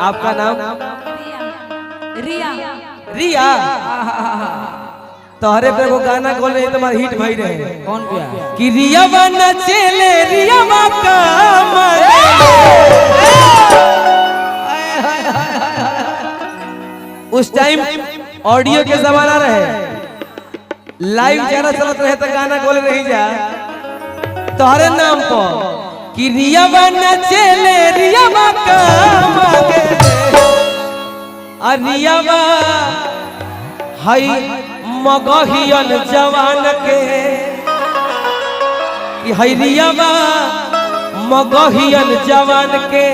आपका नाम? रिया। रिया। तोहरे पे वो गाना बोल रहे तुम्हारे हिट भई रहे। कौन किया कि रिया बना चले रिया का उस टाइम ऑडियो के जमाना रहे, लाइव चैनल चलत रहे तो गाना बोल रही जा तोहरे नाम पर कि रिया बना चले रिया का रियावा हई मगहियन जवान के हई रियावा मगहियन जवान के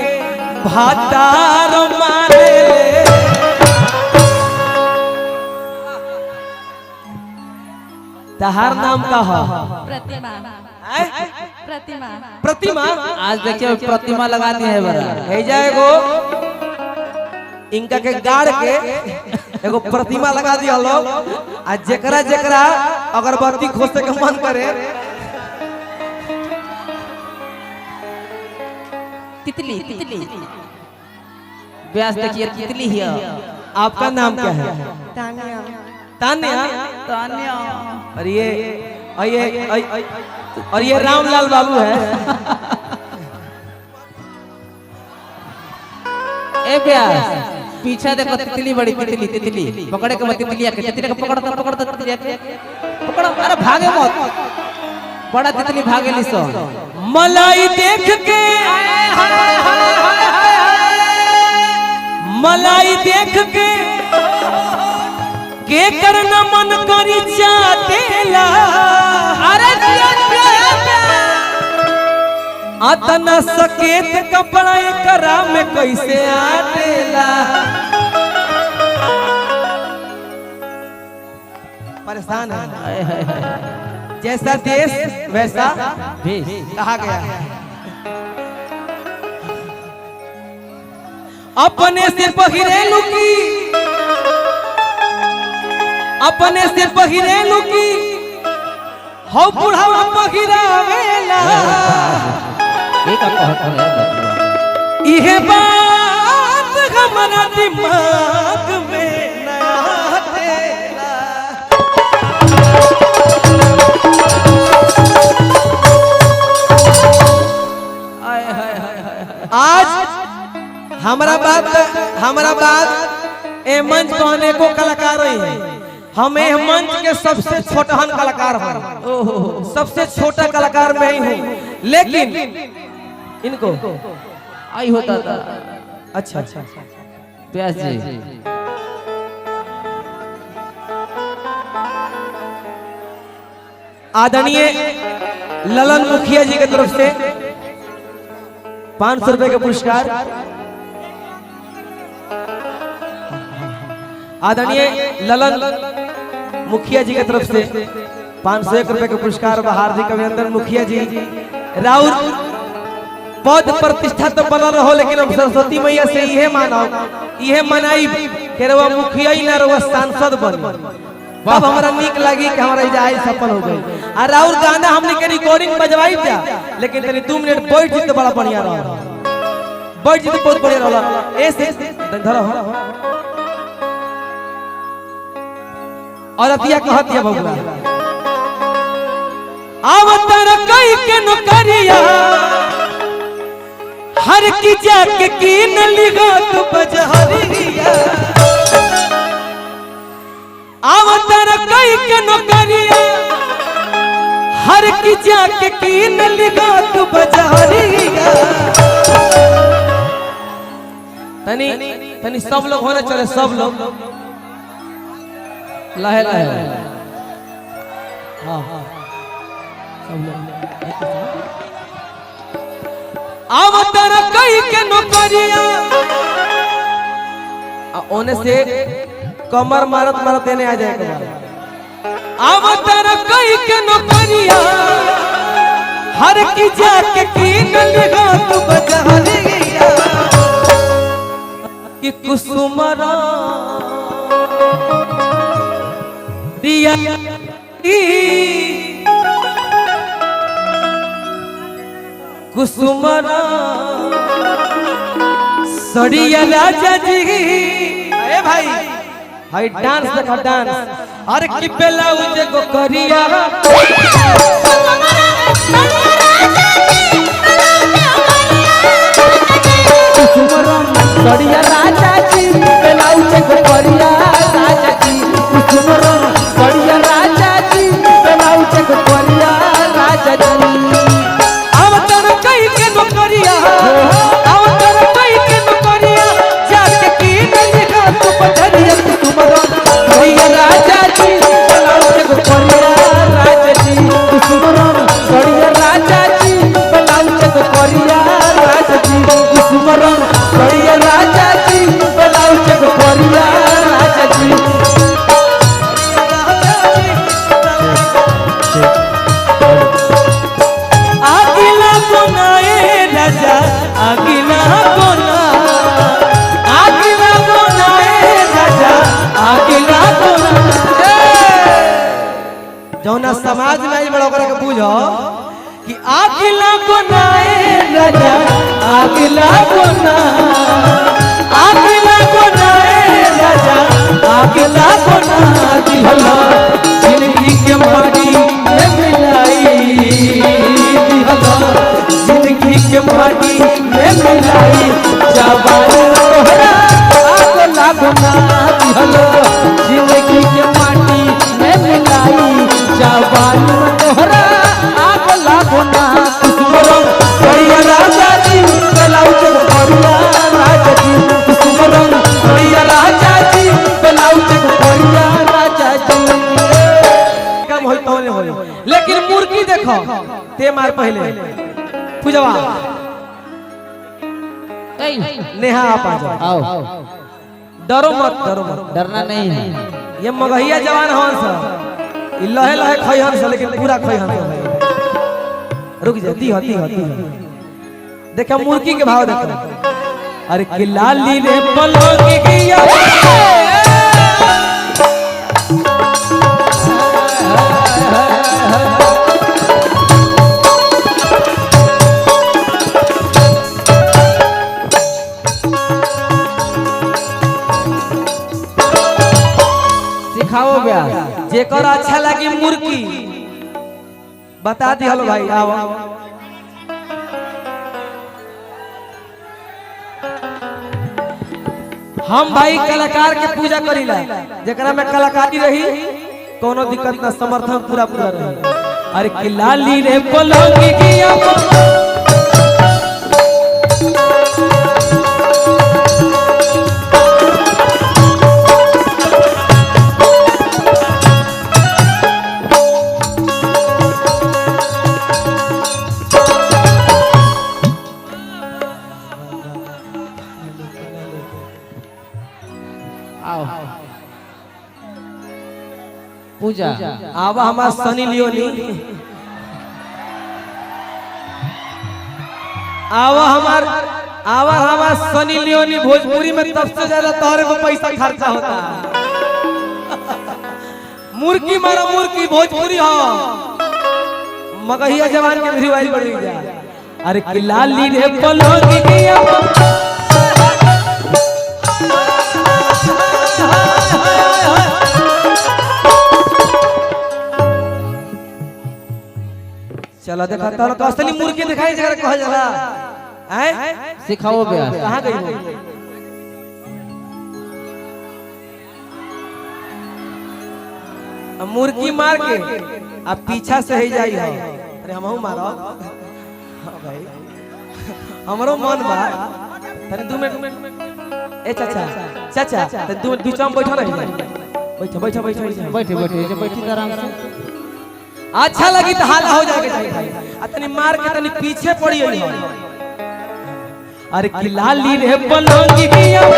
भातार मारे तहार नाम का है? प्रतिमा। प्रतिमा। प्रतिमा। आज देखिए प्रतिमा लगा दी है बड़ा है जाएगो इनका के गाड़ के एगो प्रतिमा लगा दिया लोग आ जेकरा जेकरा अगरबत्ती खोसे के मन करे तितली। तितली। व्यास देखिए तितली है। आपका नाम क्या है? तानिया। तान्या। तान्या। और ये रामलाल बाबू है। ए व्यास पीछे देखो तितली बड़ी तितली तितली पकड़े के तितली के तितली को पकड़ता तितली पकड़ो अरे भागे मत बड़ा तितली भागे लिसो मलाई देख के मलाई देख के करना मन करी चाटेला अरे अतना सकेत कपड़ा एकरा में कैसे आटेला परेशान है जैसा देश वैसा भेष कहा गया है। अपने से पहिरेलू की अपने से पहिरेलू की हो बुढ़ावा पहिरावेला एक कहत है इहे बात हमारा दिमाग में नया हटेला आज हमारा बात ए मंच कहने को कलाकार ही है। हम ए मंच के सबसे छोटहन कलाकार हैं। सबसे छोटा कलाकार मैं ही हूँ, लेकिन इनको आई होता था अच्छा व्यास जी आदरणीय ललन मुखिया जी की तरफ से 500 रुपए का पुरस्कार। आदरणीय ललन मुखिया जी की तरफ से 501 रुपए का पुरस्कार। हार्दिक अभिनंदन मुखिया जी। राउर पद प्रतिष्ठा तो बनल रहो, लेकिन अब सरस्वती मैया से यह मानो यह मनाई कि रउआ मुखिया ही ना रउआ सांसद बन तब हमारा नीक लगी कि हमारा इजाई सफल हो गई। और राउर गाना हमने के रिकॉर्डिंग बजवाई था, लेकिन तनी 2 मिनट बैठ जीते बड़ा बढ़िया रहा। बैठ जीते बहुत बढ़िया रहा। ऐसे धरो और अतिया कहत है भगवान आवतर कई के नौकरिया हर की जाके कीन लिगा तू बजहरिया आवतर कई के नौकरिया हर की जाके कीन लिगा तू बजहरिया। तनी सब लोग होने चले, सब लोग लहे लहे हाँ आवतर कई के नौकरिया ओने से कमर मारत मारत देने आ जाएगा। आवतर कई के नौकरिया हर की जाके कीन लिगा तू बजहरिया कि कुसुमरा दिया कुसुमरा सड़िया राजा जी अरे भाई हाय डांस देखा डांस अरे की ब्लाउज को करिया सड़िया राजा जी ब्लाउज को करिया राजा जी कुसुमरन सड़िया राजा जी ब्लाउज को करिया राजा जी अवतर कई के नौकरिया अवतर कई के नौकरिया जाके की नजगा तू पथरिया कुसुमरन सड़िया राजा जी ब्लाउज को करिया राजा जी कुसुमरन सड़िया राजा जी ब्लाउज को करिया राजा जी कुसुमरन सड़िया राजा जी ब्लाउज को करिया राजा जी आगिला बनाए राजा आगिला बना आगिला बनाए राजा आगिला बना जौना समाज में आई बड़ा ओकरा के बुझो कि आगिला बनाए राजा आगिला बना आगिला बनाए राजा आगिला बना दिहला जिंदगी के माटी में मिलाई दिहला जिंदगी के माटी में मिलाई जवान तोहरा आग लागना दिहला जिंदगी के माटी में मिलाई जवान तोहरा आग लागना कुसुमरन सड़िया राजा जी ब्लाउज को करिया राजा जी कुसुमरन सड़िया राजा जी ब्लाउज को करिया राजा जी कम होई तो होई लेकिन मुर्गी देखो ते मार पहले पूजवा नेहा आप आ जाओ आओ डरो मत डरना नहीं है ये मगहिया जवान हवन सा ई लहे लहे खइहन सा लेकिन पूरा खइहन सा रुक जा दी होती देखा मुर्गी के भाव देखो अरे कि लाली रे पलोगी गिया सिखाओ ब्यास जेकर अच्छा लगी मुर्गी बता दी हलो भाई आओ हम भाई कलाकार के पूजा करीला जेकरा में कलाकारी रही कोनो दिक्कत ना समर्थन पूरा पूरा रही अरे कि लाली रे पलोगी गिया पूजा आवा हमार सनी लियोनी आवा हमार सनी लियोनी भोजपुरी में सबसे ज्यादा तोहरे को पैसा खर्चा होता है मुर्गी मारा मुर्गी भोजपुरी हो मगहिया जवान के भी वाली बड़ी जा अरे कि लाली रे पलोगी गिया चलो देखा तो असली मुर्गी दिखाई जगह कहा जाला हैं सिखाओ ब्यास कहां गई हो मुर्गी मार के अब पीछा से ही जाई हो अरे हमहू मारो हां भाई हमरो मन बा तने 2 मिनट ए चाचा चाचा ते 2 बीच में बैठो रही बैठो बैठी आराम से अच्छा लगी तो हाला हो जाएगा चाहिए आ तनी मार के तनी पीछे पड़ी हो अरे कि लाली रे पलोगी गिया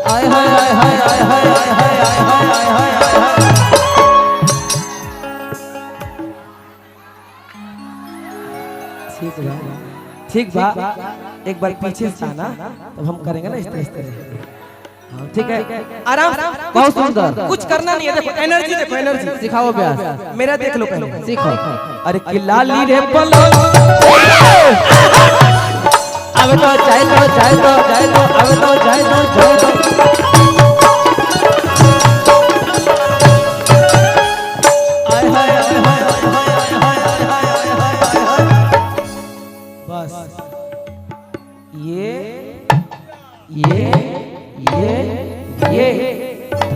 हाय हाय हाय हाय हाय हाय हाय हाय हाय ठीक बा एक बार पीछे से आना तब हम करेंगे ना इस तरह ठीक है, आराम। बहुत सुंदर। कुछ करना नहीं है, देखो एनर्जी, देखो एनर्जी। सिखाओ ब्यास। मेरा देख लो पहले, सीखो। अरे कि लाली रे पलो अब तो जाए तो जाए तो जाए तो अब तो जाए तो जाए तो आय हाय हाय हाय हाय हाय हाय हाय हाय। बस ये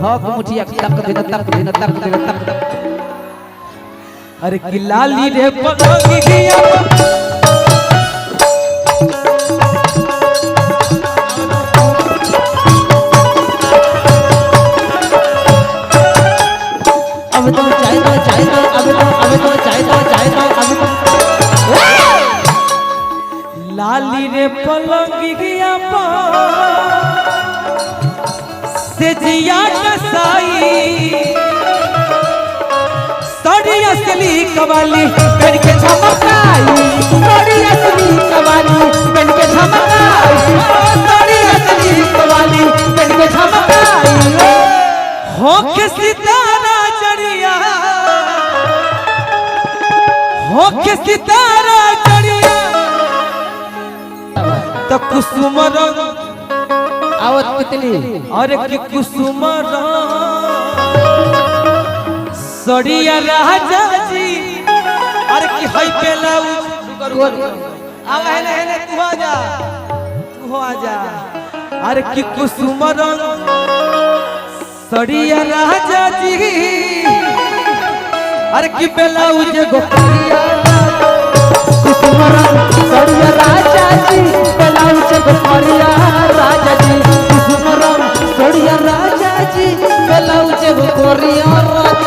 धक मुठिया तक दिन तक दिन तक दिन तक। अरे कि लाली रे पलोगी गिया अब तो जाए तो जाए तो अब तो जाए तो जाए तो अब तो लाली रे पलोगी गिया पा से जिया कसाई सड़ी असली कवाली पेड़ के झमकाई सड़ी असली कवाली पेड़ के झमकाई सड़ी असली कवाली पेड़ के झमकाई हो के सितारा चढ़िया, हो के सितारा चढ़िया तो कुसुम रंग आवत तितली। अरे कि कुसुम सड़िया राजा जी। अरे कि हई पेलाऊ अब है तू आ जा, तू आ जा। अरे कि कुसुम रंग सड़िया राजा जी। अरे कि पेलाऊ जे गोपिया कुसुम रंग सड़िया राजा जी बेलाऊ से गोरिया राजा जी कुसुम रंग सड़िया राजा जी बेलाऊ से गोरिया राजा